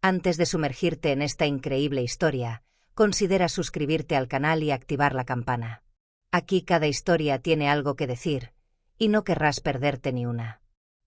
Antes de sumergirte en esta increíble historia, considera suscribirte al canal y activar la campana. Aquí cada historia tiene algo que decir, y no querrás perderte ni una.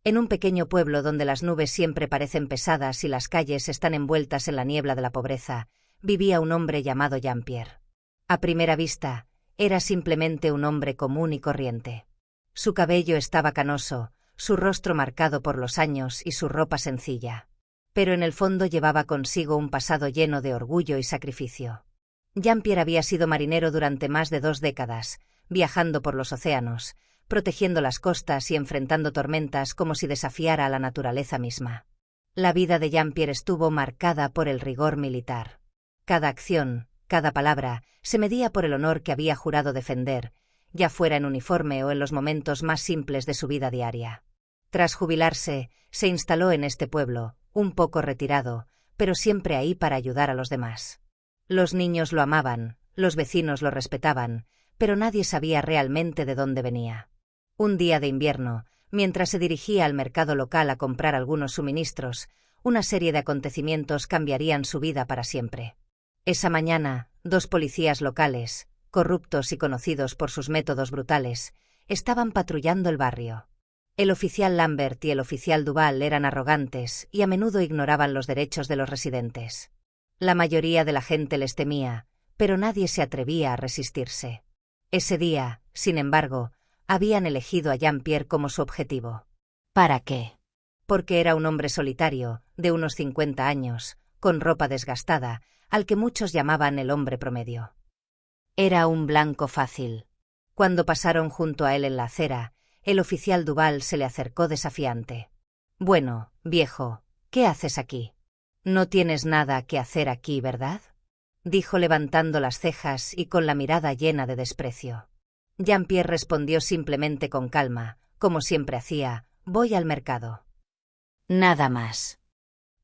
En un pequeño pueblo donde las nubes siempre parecen pesadas y las calles están envueltas en la niebla de la pobreza, vivía un hombre llamado Jean-Pierre. A primera vista, era simplemente un hombre común y corriente. Su cabello estaba canoso, su rostro marcado por los años y su ropa sencilla. Pero en el fondo llevaba consigo un pasado lleno de orgullo y sacrificio. Jean-Pierre había sido marinero durante más de 2 décadas, viajando por los océanos, protegiendo las costas y enfrentando tormentas como si desafiara a la naturaleza misma. La vida de Jean-Pierre estuvo marcada por el rigor militar. Cada acción, cada palabra, se medía por el honor que había jurado defender, ya fuera en uniforme o en los momentos más simples de su vida diaria. Tras jubilarse, se instaló en este pueblo, un poco retirado, pero siempre ahí para ayudar a los demás. Los niños lo amaban, los vecinos lo respetaban, pero nadie sabía realmente de dónde venía. Un día de invierno, mientras se dirigía al mercado local a comprar algunos suministros, una serie de acontecimientos cambiarían su vida para siempre. Esa mañana, 2 policías locales, corruptos y conocidos por sus métodos brutales, estaban patrullando el barrio. El oficial Lambert y el oficial Duval eran arrogantes y a menudo ignoraban los derechos de los residentes. La mayoría de la gente les temía, pero nadie se atrevía a resistirse. Ese día, sin embargo, habían elegido a Jean-Pierre como su objetivo. ¿Para qué? Porque era un hombre solitario, de unos 50 años, con ropa desgastada, al que muchos llamaban el hombre promedio. Era un blanco fácil. Cuando pasaron junto a él en la acera, el oficial Duval se le acercó desafiante. «Bueno, viejo, ¿qué haces aquí? No tienes nada que hacer aquí, ¿verdad?», dijo levantando las cejas y con la mirada llena de desprecio. Jean-Pierre respondió simplemente con calma, como siempre hacía: «Voy al mercado». Nada más.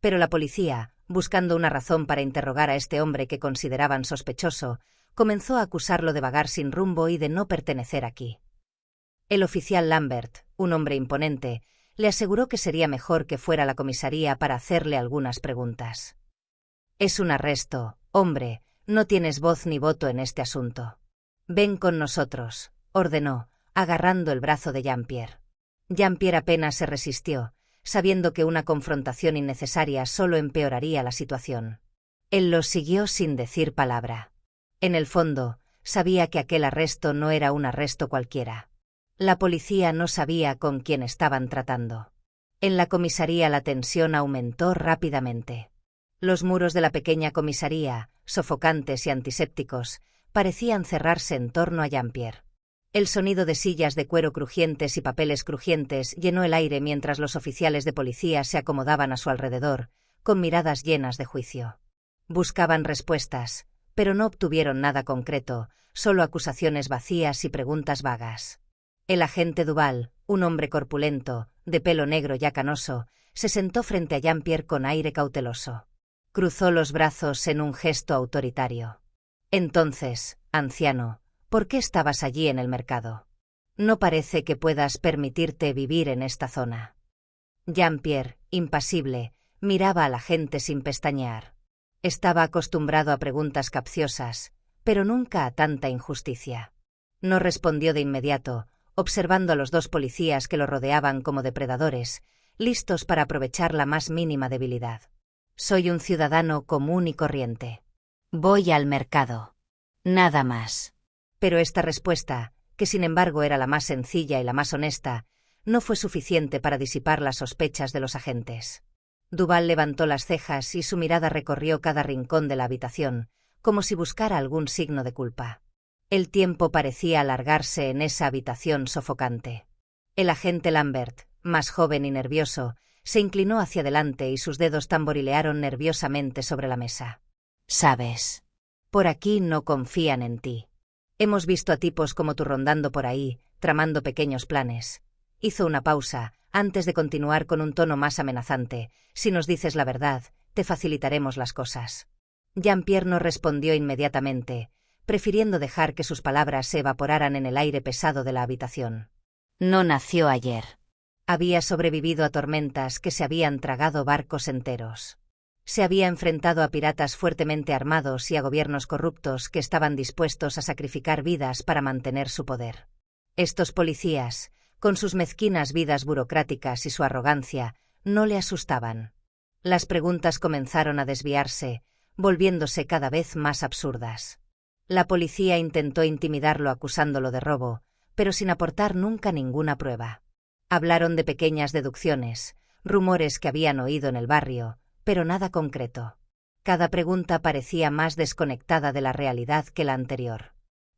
Pero la policía, buscando una razón para interrogar a este hombre que consideraban sospechoso, comenzó a acusarlo de vagar sin rumbo y de no pertenecer aquí. El oficial Lambert, un hombre imponente, le aseguró que sería mejor que fuera a la comisaría para hacerle algunas preguntas. «Es un arresto, hombre, no tienes voz ni voto en este asunto. Ven con nosotros», ordenó, agarrando el brazo de Jean-Pierre. Jean-Pierre apenas se resistió, sabiendo que una confrontación innecesaria solo empeoraría la situación. Él lo siguió sin decir palabra. En el fondo, sabía que aquel arresto no era un arresto cualquiera. La policía no sabía con quién estaban tratando. En la comisaría la tensión aumentó rápidamente. Los muros de la pequeña comisaría, sofocantes y antisépticos, parecían cerrarse en torno a Jean-Pierre. El sonido de sillas de cuero crujientes y papeles crujientes llenó el aire mientras los oficiales de policía se acomodaban a su alrededor, con miradas llenas de juicio. Buscaban respuestas, pero no obtuvieron nada concreto, solo acusaciones vacías y preguntas vagas. El agente Duval, un hombre corpulento, de pelo negro ya canoso, se sentó frente a Jean-Pierre con aire cauteloso. Cruzó los brazos en un gesto autoritario. «Entonces, anciano, ¿por qué estabas allí en el mercado? No parece que puedas permitirte vivir en esta zona». Jean-Pierre, impasible, miraba a la gente sin pestañear. Estaba acostumbrado a preguntas capciosas, pero nunca a tanta injusticia. No respondió de inmediato, observando a los 2 policías que lo rodeaban como depredadores, listos para aprovechar la más mínima debilidad. «Soy un ciudadano común y corriente. Voy al mercado. Nada más». Pero esta respuesta, que sin embargo era la más sencilla y la más honesta, no fue suficiente para disipar las sospechas de los agentes. Duval levantó las cejas y su mirada recorrió cada rincón de la habitación, como si buscara algún signo de culpa. El tiempo parecía alargarse en esa habitación sofocante. El agente Lambert, más joven y nervioso, se inclinó hacia adelante y sus dedos tamborilearon nerviosamente sobre la mesa. «Sabes, por aquí no confían en ti. Hemos visto a tipos como tú rondando por ahí, tramando pequeños planes». Hizo una pausa, antes de continuar con un tono más amenazante. «Si nos dices la verdad, te facilitaremos las cosas». Jean-Pierre no respondió inmediatamente, prefiriendo dejar que sus palabras se evaporaran en el aire pesado de la habitación. «No nació ayer. Había sobrevivido a tormentas que se habían tragado barcos enteros. Se había enfrentado a piratas fuertemente armados y a gobiernos corruptos que estaban dispuestos a sacrificar vidas para mantener su poder. Estos policías, con sus mezquinas vidas burocráticas y su arrogancia, no le asustaban. Las preguntas comenzaron a desviarse, volviéndose cada vez más absurdas. La policía intentó intimidarlo acusándolo de robo, pero sin aportar nunca ninguna prueba. Hablaron de pequeñas deducciones, rumores que habían oído en el barrio, pero nada concreto. Cada pregunta parecía más desconectada de la realidad que la anterior.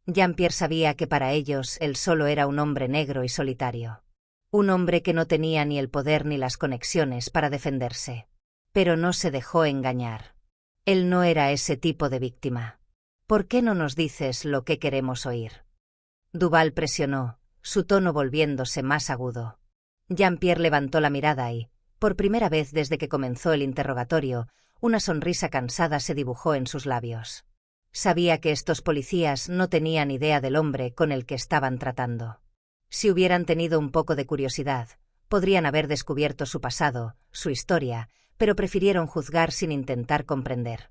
Jean-Pierre sabía que para ellos él solo era un hombre negro y solitario. Un hombre que no tenía ni el poder ni las conexiones para defenderse. Pero no se dejó engañar. Él no era ese tipo de víctima. ¿Por qué no nos dices lo que queremos oír? Duval presionó, su tono volviéndose más agudo. Jean-Pierre levantó la mirada y, por primera vez desde que comenzó el interrogatorio, una sonrisa cansada se dibujó en sus labios. Sabía que estos policías no tenían idea del hombre con el que estaban tratando. Si hubieran tenido un poco de curiosidad, podrían haber descubierto su pasado, su historia, pero prefirieron juzgar sin intentar comprender.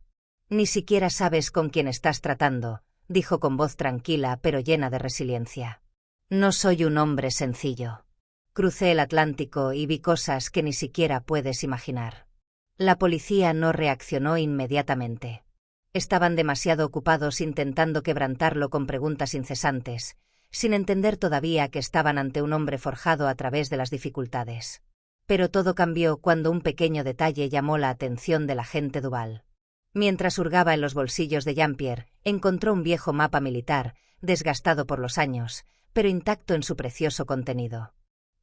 Ni siquiera sabes con quién estás tratando, dijo con voz tranquila pero llena de resiliencia. No soy un hombre sencillo. Crucé el Atlántico y vi cosas que ni siquiera puedes imaginar. La policía no reaccionó inmediatamente. Estaban demasiado ocupados intentando quebrantarlo con preguntas incesantes, sin entender todavía que estaban ante un hombre forjado a través de las dificultades. Pero todo cambió cuando un pequeño detalle llamó la atención del agente Duval. Mientras hurgaba en los bolsillos de Jean-Pierre, encontró un viejo mapa militar, desgastado por los años, pero intacto en su precioso contenido.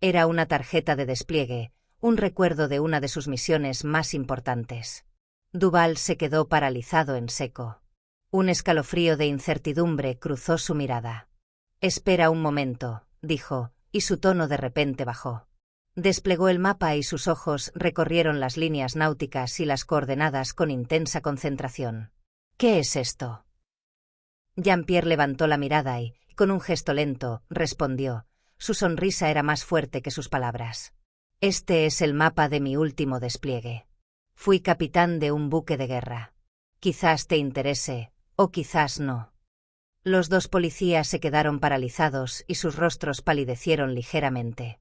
Era una tarjeta de despliegue, un recuerdo de una de sus misiones más importantes. Duval se quedó paralizado en seco. Un escalofrío de incertidumbre cruzó su mirada. «Espera un momento», dijo, y su tono de repente bajó. Desplegó el mapa y sus ojos recorrieron las líneas náuticas y las coordenadas con intensa concentración. «¿Qué es esto?» Jean-Pierre levantó la mirada y, con un gesto lento, respondió. Su sonrisa era más fuerte que sus palabras. «Este es el mapa de mi último despliegue. Fui capitán de un buque de guerra. Quizás te interese, o quizás no». Los dos policías se quedaron paralizados y sus rostros palidecieron ligeramente.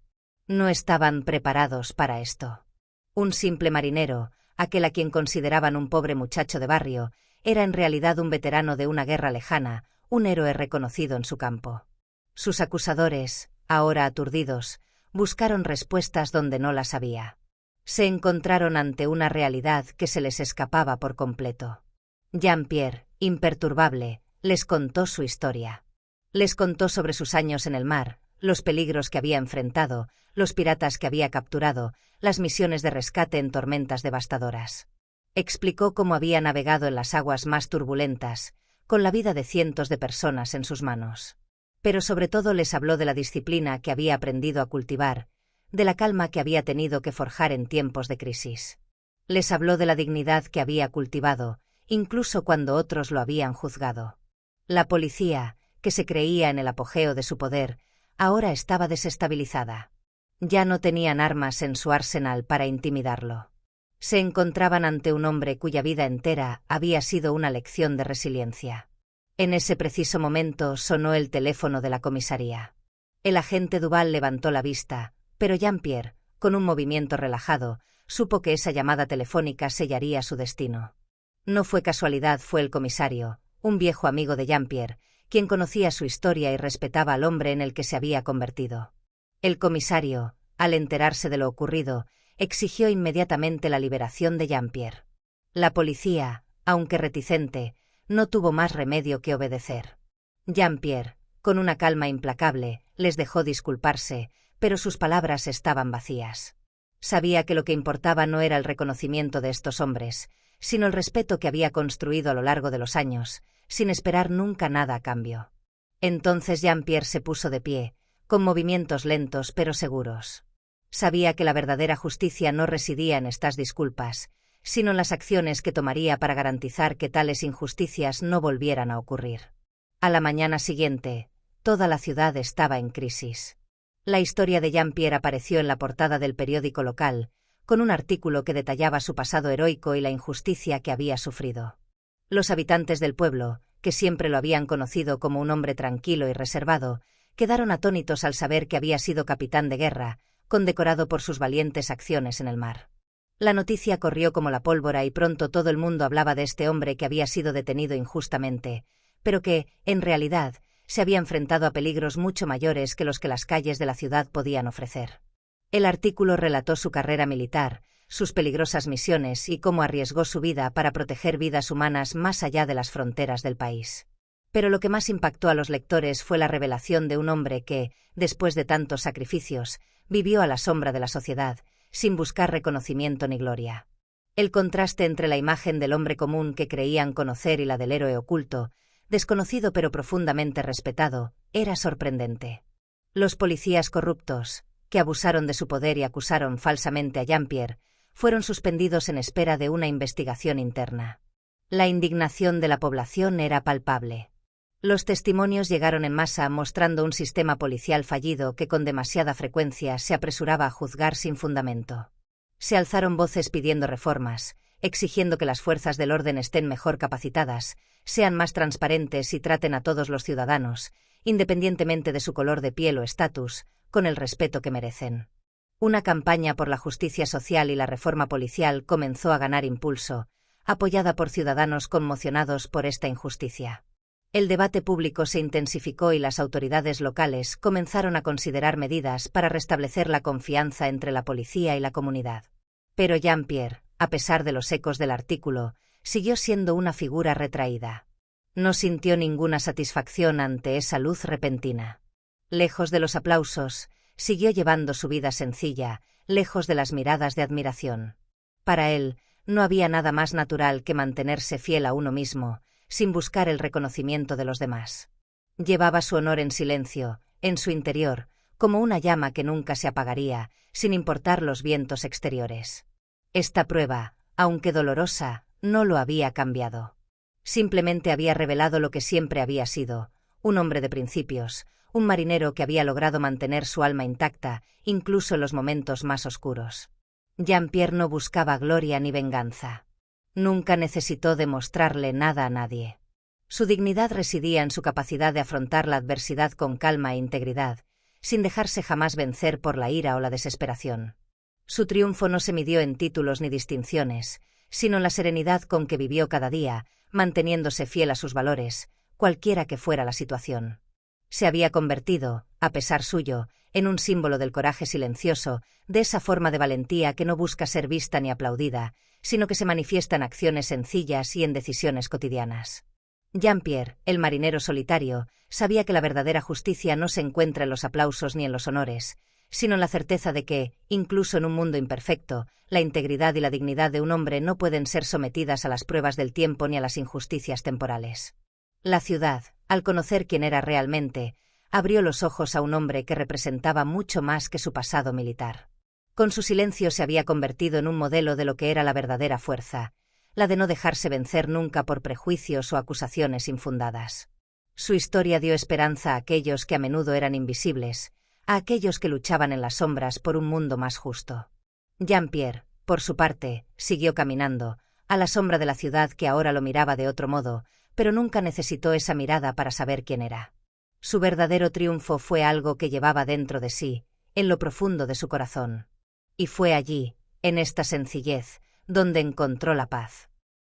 No estaban preparados para esto. Un simple marinero, aquel a quien consideraban un pobre muchacho de barrio, era en realidad un veterano de una guerra lejana, un héroe reconocido en su campo. Sus acusadores, ahora aturdidos, buscaron respuestas donde no las había. Se encontraron ante una realidad que se les escapaba por completo. Jean-Pierre, imperturbable, les contó su historia. Les contó sobre sus años en el mar, los peligros que había enfrentado, los piratas que había capturado, las misiones de rescate en tormentas devastadoras. Explicó cómo había navegado en las aguas más turbulentas, con la vida de cientos de personas en sus manos. Pero sobre todo les habló de la disciplina que había aprendido a cultivar, de la calma que había tenido que forjar en tiempos de crisis. Les habló de la dignidad que había cultivado, incluso cuando otros lo habían juzgado. La policía, que se creía en el apogeo de su poder, ahora estaba desestabilizada. Ya no tenían armas en su arsenal para intimidarlo. Se encontraban ante un hombre cuya vida entera había sido una lección de resiliencia. En ese preciso momento sonó el teléfono de la comisaría. El agente Duval levantó la vista, pero Jean-Pierre, con un movimiento relajado, supo que esa llamada telefónica sellaría su destino. No fue casualidad, fue el comisario, un viejo amigo de Jean-Pierre, quien conocía su historia y respetaba al hombre en el que se había convertido. El comisario, al enterarse de lo ocurrido, exigió inmediatamente la liberación de Jean-Pierre. La policía, aunque reticente, no tuvo más remedio que obedecer. Jean-Pierre, con una calma implacable, les dejó disculparse, pero sus palabras estaban vacías. Sabía que lo que importaba no era el reconocimiento de estos hombres, sino el respeto que había construido a lo largo de los años, sin esperar nunca nada a cambio. Entonces Jean-Pierre se puso de pie, con movimientos lentos pero seguros. Sabía que la verdadera justicia no residía en estas disculpas, sino en las acciones que tomaría para garantizar que tales injusticias no volvieran a ocurrir. A la mañana siguiente, toda la ciudad estaba en crisis. La historia de Jean-Pierre apareció en la portada del periódico local, con un artículo que detallaba su pasado heroico y la injusticia que había sufrido. Los habitantes del pueblo, que siempre lo habían conocido como un hombre tranquilo y reservado, quedaron atónitos al saber que había sido capitán de guerra, condecorado por sus valientes acciones en el mar. La noticia corrió como la pólvora y pronto todo el mundo hablaba de este hombre que había sido detenido injustamente, pero que, en realidad, se había enfrentado a peligros mucho mayores que los que las calles de la ciudad podían ofrecer. El artículo relató su carrera militar, sus peligrosas misiones y cómo arriesgó su vida para proteger vidas humanas más allá de las fronteras del país. Pero lo que más impactó a los lectores fue la revelación de un hombre que, después de tantos sacrificios, vivió a la sombra de la sociedad, sin buscar reconocimiento ni gloria. El contraste entre la imagen del hombre común que creían conocer y la del héroe oculto, desconocido pero profundamente respetado, era sorprendente. Los policías corruptos, que abusaron de su poder y acusaron falsamente a Jean-Pierre, fueron suspendidos en espera de una investigación interna. La indignación de la población era palpable. Los testimonios llegaron en masa mostrando un sistema policial fallido que con demasiada frecuencia se apresuraba a juzgar sin fundamento. Se alzaron voces pidiendo reformas, exigiendo que las fuerzas del orden estén mejor capacitadas, sean más transparentes y traten a todos los ciudadanos, independientemente de su color de piel o estatus, con el respeto que merecen. Una campaña por la justicia social y la reforma policial comenzó a ganar impulso, apoyada por ciudadanos conmocionados por esta injusticia. El debate público se intensificó y las autoridades locales comenzaron a considerar medidas para restablecer la confianza entre la policía y la comunidad. Pero Jean-Pierre, a pesar de los ecos del artículo, siguió siendo una figura retraída. No sintió ninguna satisfacción ante esa luz repentina. Lejos de los aplausos, siguió llevando su vida sencilla, lejos de las miradas de admiración. Para él, no había nada más natural que mantenerse fiel a uno mismo, sin buscar el reconocimiento de los demás. Llevaba su honor en silencio, en su interior, como una llama que nunca se apagaría, sin importar los vientos exteriores. Esta prueba, aunque dolorosa, no lo había cambiado. Simplemente había revelado lo que siempre había sido, un hombre de principios, un marinero que había logrado mantener su alma intacta, incluso en los momentos más oscuros. Jean-Pierre no buscaba gloria ni venganza. Nunca necesitó demostrarle nada a nadie. Su dignidad residía en su capacidad de afrontar la adversidad con calma e integridad, sin dejarse jamás vencer por la ira o la desesperación. Su triunfo no se midió en títulos ni distinciones, sino en la serenidad con que vivió cada día, manteniéndose fiel a sus valores, cualquiera que fuera la situación. Se había convertido, a pesar suyo, en un símbolo del coraje silencioso, de esa forma de valentía que no busca ser vista ni aplaudida, sino que se manifiesta en acciones sencillas y en decisiones cotidianas. Jean-Pierre, el marinero solitario, sabía que la verdadera justicia no se encuentra en los aplausos ni en los honores, sino en la certeza de que, incluso en un mundo imperfecto, la integridad y la dignidad de un hombre no pueden ser sometidas a las pruebas del tiempo ni a las injusticias temporales. La ciudad, al conocer quién era realmente, abrió los ojos a un hombre que representaba mucho más que su pasado militar. Con su silencio se había convertido en un modelo de lo que era la verdadera fuerza, la de no dejarse vencer nunca por prejuicios o acusaciones infundadas. Su historia dio esperanza a aquellos que a menudo eran invisibles, a aquellos que luchaban en las sombras por un mundo más justo. Jean-Pierre, por su parte, siguió caminando, a la sombra de la ciudad que ahora lo miraba de otro modo, pero nunca necesitó esa mirada para saber quién era. Su verdadero triunfo fue algo que llevaba dentro de sí, en lo profundo de su corazón. Y fue allí, en esta sencillez, donde encontró la paz.